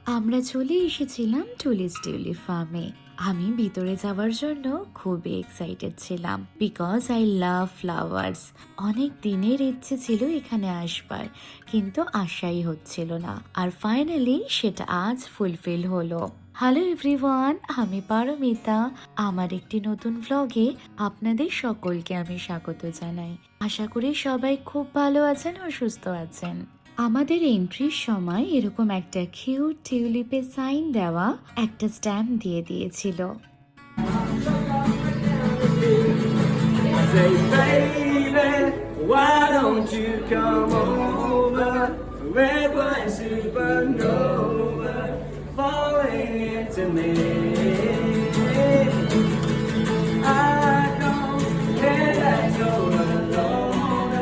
আমরা চলে এসেছিলাম টুলিস টিউলিপ ফার্মে। আমি ভিতরে যাওয়ার জন্য খুবই এক্সাইটেড ছিলাম, বিকজ আই লাভ ফ্লাওয়ার্স। অনেক দিনের ইচ্ছে ছিল এখানে আসবার, কিন্তু আশাই হচ্ছিল না। আর ফাইনালি সেটা আজ ফুলফিল হলো। হ্যালো এভরিওয়ান, আমি পারমিতা। আমার একটি নতুন ভ্লগে আপনাদের সকলকে আমি স্বাগত জানাই। আশা করি সবাই খুব ভালো আছেন ও সুস্থ আছেন। আমাদের এন্ট্রির সময় এরকম একটা কিউট টিউলিপের সাইন দেওয়া একটা স্ট্যাম্প দিয়ে দিয়েছিল। Say, baby, why don't you come over? Red wine supernova falling into me. I don't care that you're alone.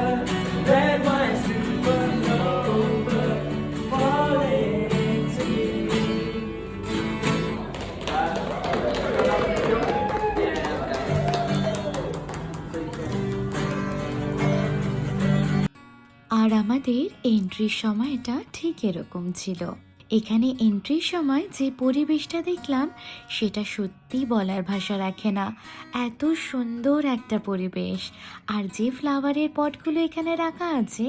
Red wine supernova falling into me. আর আমাদের এন্ট্রির সময়টা ঠিক এরকম ছিল। এখানে এন্ট্রির সময় যে পরিবেশটা দেখলাম সেটা সত্যি বলার ভাষা রাখে না। এত সুন্দর একটা পরিবেশ। আর যে ফ্লাওয়ারের পটগুলো এখানে রাখা আছে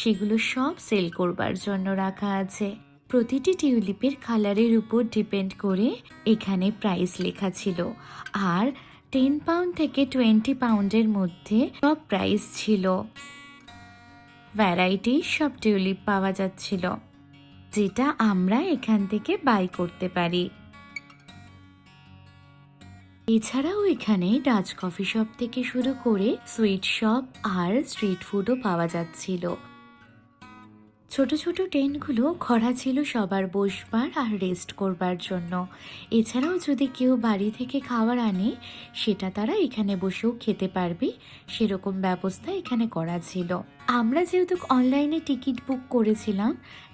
সেগুলো সব সেল করবার জন্য রাখা আছে। প্রতিটি টিউলিপের কালারের উপর ডিপেন্ড করে এখানে প্রাইস লেখা ছিল। আর 10 পাউন্ড থেকে 20 পাউন্ডের মধ্যে সব প্রাইস ছিল। ভ্যারাইটি সব টিউলিপ পাওয়া যাচ্ছিল, যেটা আমরা এখান থেকে বাই করতে পারি। এছাড়াও এখানে ডাচ কফি শপ থেকে শুরু করে সুইট শপ আর স্ট্রিট ফুডও পাওয়া যাচ্ছিল। ছোট ছোট টেন্টগুলো খরা ছিল সবার বসবার আর রেস্ট করবার জন্য। এছাড়াও যদি কেউ বাড়ি থেকে খাবার আনে সেটা তারা এখানে বসেও খেতে পারবে, সেরকম ব্যবস্থা এখানে করা ছিল। আমরা যেহেতু অনলাইনে টিকিট বুক করেছিলাম,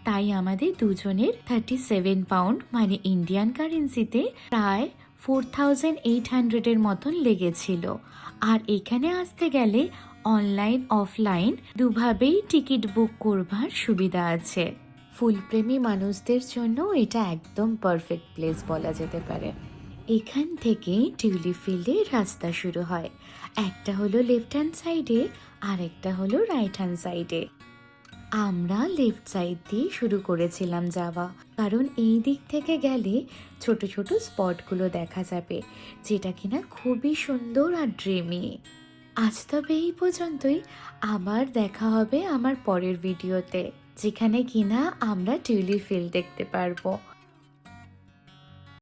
তাই আমাদের দুজনের 37 পাউন্ড মানে ইন্ডিয়ান কারেন্সিতে প্রায় 4800 মতন লেগেছিল। আর এখানে আসতে গেলে অনলাইন অফলাইন দুভাবেই টিকিট বুক করবার সুবিধা আছে। ফুলপ্রেমী মানুষদের জন্য এটা একদম পারফেক্ট প্লেস বলা যেতে পারে। এখান থেকে টিউলিপ ফিল্ডের রাস্তা শুরু হয়। একটা হলো লেফট হ্যান্ড সাইডে আর একটা হলো রাইট হ্যান্ড সাইডে। আমরা লেফট সাইড দিয়ে শুরু করেছিলাম যাওয়া, কারণ এই দিক থেকে গেলে ছোট ছোট স্পটগুলো দেখা যাবে, যেটা কিনা খুবই সুন্দর আর ড্রিমি। আজ তবে এই পর্যন্তই। আবার দেখা হবে আমার পরের ভিডিওতে, যেখানে কিনা আমরা টিউলিপ ফিল্ড দেখতে পারবো।